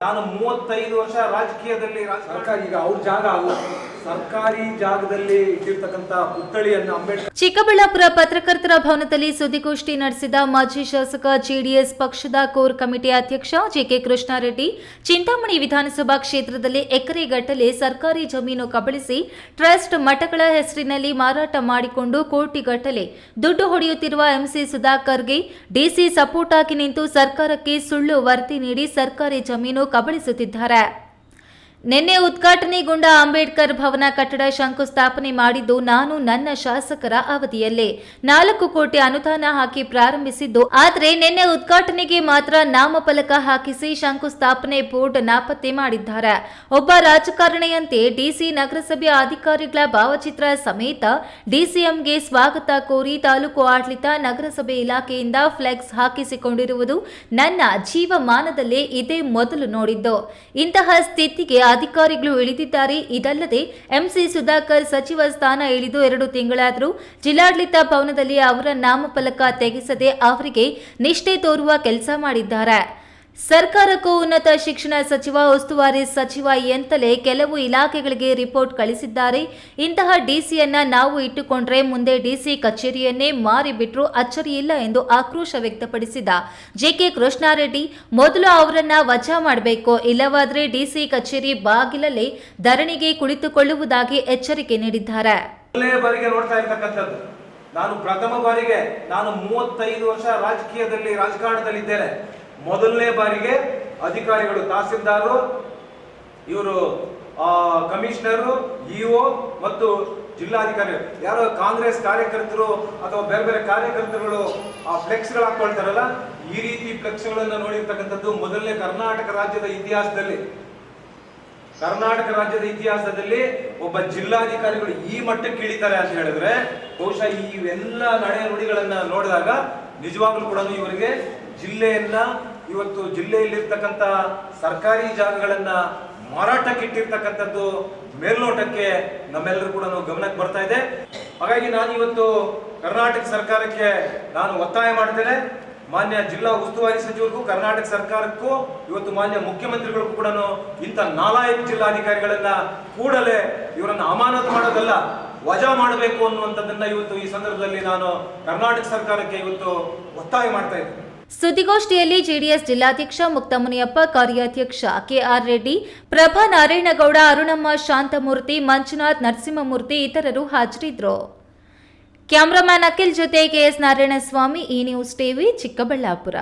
ನಾನು 35 ವರ್ಷ ರಾಜಕೀಯದಲ್ಲಿ ಈಗ ಅವ್ರ ಜಾಗ ಅಲ್ಲ, ಸರ್ಕಾರಿ ಜಾಗದಲ್ಲಿ ಇಟ್ಟಿರ್ತಕ್ಕಂಥ ಪುತ್ಥಳಿಯನ್ನು ಅಂಬೇಡ್ಕರ್. ಚಿಕ್ಕಬಳ್ಳಾಪುರ ಪತ್ರಕರ್ತರ ಭವನದಲ್ಲಿ ಸುದ್ದಿಗೋಷ್ಠಿ ನಡೆಸಿದ ಮಾಜಿ ಶಾಸಕ ಜೆಡಿಎಸ್ ಪಕ್ಷದ ಕೋರ್ ಕಮಿಟಿ ಅಧ್ಯಕ್ಷ ಜೆಕೆ ಕೃಷ್ಣಾರೆಡ್ಡಿ, ಚಿಂತಾಮಣಿ ವಿಧಾನಸಭಾ ಕ್ಷೇತ್ರದಲ್ಲಿ ಎಕರೆಗಟ್ಟಲೆ ಸರ್ಕಾರಿ ಜಮೀನು ಕಬಳಿಸಿ ಟ್ರಸ್ಟ್ ಮಠಗಳ ಹೆಸರಿನಲ್ಲಿ ಮಾರಾಟ ಮಾಡಿಕೊಂಡು ಕೋಟಿಗಟ್ಟಲೆ ದುಡ್ಡು ಹೊಡೆಯುತ್ತಿರುವ ಎಂಸಿ ಸುಧಾಕರ್ಗೆ ಡಿಸಿ ಸಪೋರ್ಟ್ ಆಗಿ ನಿಂತು ಸರ್ಕಾರಕ್ಕೆ ಸುಳ್ಳು ವರದಿ ನೀಡಿ ಸರ್ಕಾರಿ ಜಮೀನು ಕಬಳಿಸುತ್ತಿದ್ದಾರೆ. ನಿನ್ನೆ ಉದ್ಘಾಟನೆಗೊಂಡ ಅಂಬೇಡ್ಕರ್ ಭವನ ಕಟ್ಟಡ ಶಂಕುಸ್ಥಾಪನೆ ಮಾಡಿದ್ದು ನಾನು ನನ್ನ ಶಾಸಕರ ಅವಧಿಯಲ್ಲೇ 4 ಕೋಟಿ ಅನುದಾನ ಹಾಕಿ ಪ್ರಾರಂಭಿಸಿದ್ದು. ಆದರೆ ನಿನ್ನೆ ಉದ್ಘಾಟನೆಗೆ ಮಾತ್ರ ನಾಮಫಲಕ ಹಾಕಿಸಿ ಶಂಕುಸ್ಥಾಪನೆ ಬೋರ್ಡ್ ನಾಪತ್ತೆ ಮಾಡಿದ್ದಾರೆ. ಒಬ್ಬ ರಾಜಕಾರಣಿಯಂತೆ ಡಿಸಿ ನಗರಸಭೆ ಅಧಿಕಾರಿಗಳ ಭಾವಚಿತ್ರ ಸಮೇತ ಡಿಸಿಎಂಗೆ ಸ್ವಾಗತ ಕೋರಿ ತಾಲೂಕು ಆಡಳಿತ ನಗರಸಭೆ ಇಲಾಖೆಯಿಂದ ಫ್ಲೆಕ್ಸ್ ಹಾಕಿಸಿಕೊಂಡಿರುವುದು ನನ್ನ ಜೀವಮಾನದಲ್ಲೇ ಇದೇ ಮೊದಲು ನೋಡಿದ್ದು. ಇಂತಹ ಸ್ಥಿತಿಗೆ ಅಧಿಕಾರಿಗಳು ಇಳಿದಿದ್ದಾರೆ. ಇದಲ್ಲದೆ ಎಂಸಿ ಸುಧಾಕರ್ ಸಚಿವ ಸ್ಥಾನ ಇಳಿದು 2 ತಿಂಗಳಾದರೂ ಜಿಲ್ಲಾಡಳಿತ ಭವನದಲ್ಲಿ ಅವರ ನಾಮಫಲಕ ತೆಗೆಸದೆ ಅವರಿಗೆ ನಿಷ್ಠೆ ತೋರುವ ಕೆಲಸ ಮಾಡಿದ್ದಾರೆ. ಸರ್ಕಾರಕ್ಕೂ ಉನ್ನತ ಶಿಕ್ಷಣ ಸಚಿವ, ಉಸ್ತುವಾರಿ ಸಚಿವ ಎಂತಲೇ ಕೆಲವು ಇಲಾಖೆಗಳಿಗೆ ರಿಪೋರ್ಟ್ ಕಳಿಸಿದ್ದಾರೆ. ಇಂತಹ ಡಿಸಿಯನ್ನ ನಾವು ಇಟ್ಟುಕೊಂಡ್ರೆ ಮುಂದೆ ಡಿಸಿ ಕಚೇರಿಯನ್ನೇ ಮಾರಿಬಿಟ್ರೂ ಅಚ್ಚರಿಯಿಲ್ಲ ಎಂದು ಆಕ್ರೋಶ ವ್ಯಕ್ತಪಡಿಸಿದ ಜೆಕೆ ಕೃಷ್ಣಾರೆಡ್ಡಿ, ಮೊದಲು ಅವರನ್ನ ವಜಾ ಮಾಡಬೇಕು, ಇಲ್ಲವಾದರೆ ಡಿಸಿ ಕಚೇರಿ ಬಾಗಿಲಲ್ಲೇ ಧರಣಿಗೆ ಕುಳಿತುಕೊಳ್ಳುವುದಾಗಿ ಎಚ್ಚರಿಕೆ ನೀಡಿದ್ದಾರೆ. ನಾನು ಪ್ರಥಮ ಬಾರಿಗೆ 35 ವರ್ಷ ರಾಜಕಾರಣದಲ್ಲಿದ್ದೇನೆ. ಮೊದಲನೇ ಬಾರಿಗೆ ಅಧಿಕಾರಿಗಳು, ತಹಸೀಲ್ದಾರರು, ಇವರು ಕಮಿಷನರು, ಇಒ ಮತ್ತು ಜಿಲ್ಲಾಧಿಕಾರಿ, ಯಾರೋ ಕಾಂಗ್ರೆಸ್ ಕಾರ್ಯಕರ್ತರು ಅಥವಾ ಬೇರೆ ಬೇರೆ ಕಾರ್ಯಕರ್ತರುಗಳು ಆ ಫ್ಲೆಕ್ಸ್ಗಳು ಹಾಕೊಳ್ತಾರಲ್ಲ, ಈ ರೀತಿ ಫ್ಲೆಕ್ಸ್ಗಳನ್ನು ನೋಡಿರ್ತಕ್ಕಂಥದ್ದು ಮೊದಲನೇ ಕರ್ನಾಟಕ ರಾಜ್ಯದ ಇತಿಹಾಸದಲ್ಲಿ ಒಬ್ಬ ಜಿಲ್ಲಾಧಿಕಾರಿಗಳು ಈ ಮಟ್ಟಕ್ಕೆ ಇಳಿತಾರೆ ಅಂತ ಹೇಳಿದ್ರೆ ಬಹುಶಃ ಇವೆಲ್ಲ ನಡೆ ನುಡಿಗಳನ್ನ ನೋಡಿದಾಗ ನಿಜವಾಗ್ಲೂ ಕೂಡ ಇವರಿಗೆ ಇವತ್ತು ಜಿಲ್ಲೆಯಲ್ಲಿರ್ತಕ್ಕಂಥ ಸರ್ಕಾರಿ ಜಾಗಗಳನ್ನ ಮಾರಾಟಕ್ಕೆ ಇಟ್ಟಿರ್ತಕ್ಕಂಥದ್ದು ಮೇಲ್ನೋಟಕ್ಕೆ ನಮ್ಮೆಲ್ಲರೂ ಕೂಡ ಗಮನಕ್ಕೆ ಬರ್ತಾ ಇದೆ. ಹಾಗಾಗಿ ನಾನು ಇವತ್ತು ಕರ್ನಾಟಕ ಸರ್ಕಾರಕ್ಕೆ ಒತ್ತಾಯ ಮಾಡ್ತೇನೆ. ಮಾನ್ಯ ಜಿಲ್ಲಾ ಉಸ್ತುವಾರಿ ಸಚಿವರಿಗೂ ಕರ್ನಾಟಕ ಸರ್ಕಾರಕ್ಕೂ ಇವತ್ತು ಮಾನ್ಯ ಮುಖ್ಯಮಂತ್ರಿಗಳಿಗೂ ಕೂಡ ಇಂಥ 4 ಜಿಲ್ಲಾಧಿಕಾರಿಗಳನ್ನ ಕೂಡಲೇ ಇವರನ್ನು ಅಮಾನತು ಮಾಡೋದಲ್ಲ, ವಜಾ ಮಾಡಬೇಕು ಅನ್ನುವಂಥದ್ದನ್ನ ಇವತ್ತು ಈ ಸಂದರ್ಭದಲ್ಲಿ ನಾನು ಕರ್ನಾಟಕ ಸರ್ಕಾರಕ್ಕೆ ಇವತ್ತು ಒತ್ತಾಯ ಮಾಡ್ತಾ ಇದ್ದೇನೆ. ಸುದ್ದಿಗೋಷ್ಠಿಯಲ್ಲಿ ಜೆಡಿಎಸ್ ಜಿಲ್ಲಾಧ್ಯಕ್ಷ ಮುಕ್ತಮುನಿಯಪ್ಪ, ಕಾರ್ಯಾಧ್ಯಕ್ಷ ಕೆಆರ್ ರೆಡ್ಡಿ, ಪ್ರಭಾ ನಾರಾಯಣಗೌಡ, ಅರುಣಮ್ಮ, ಶಾಂತಮೂರ್ತಿ, ಮಂಜುನಾಥ್, ನರಸಿಂಹಮೂರ್ತಿ ಇತರರು ಹಾಜರಿದ್ದರು. ಕ್ಯಾಮರಾಮ್ಯಾನ್ ಅಖಿಲ್ ಜೊತೆ ಕೆಎಸ್ ನಾರಾಯಣಸ್ವಾಮಿ, ಈ ನ್ಯೂಸ್ ಟಿವಿ, ಚಿಕ್ಕಬಳ್ಳಾಪುರ.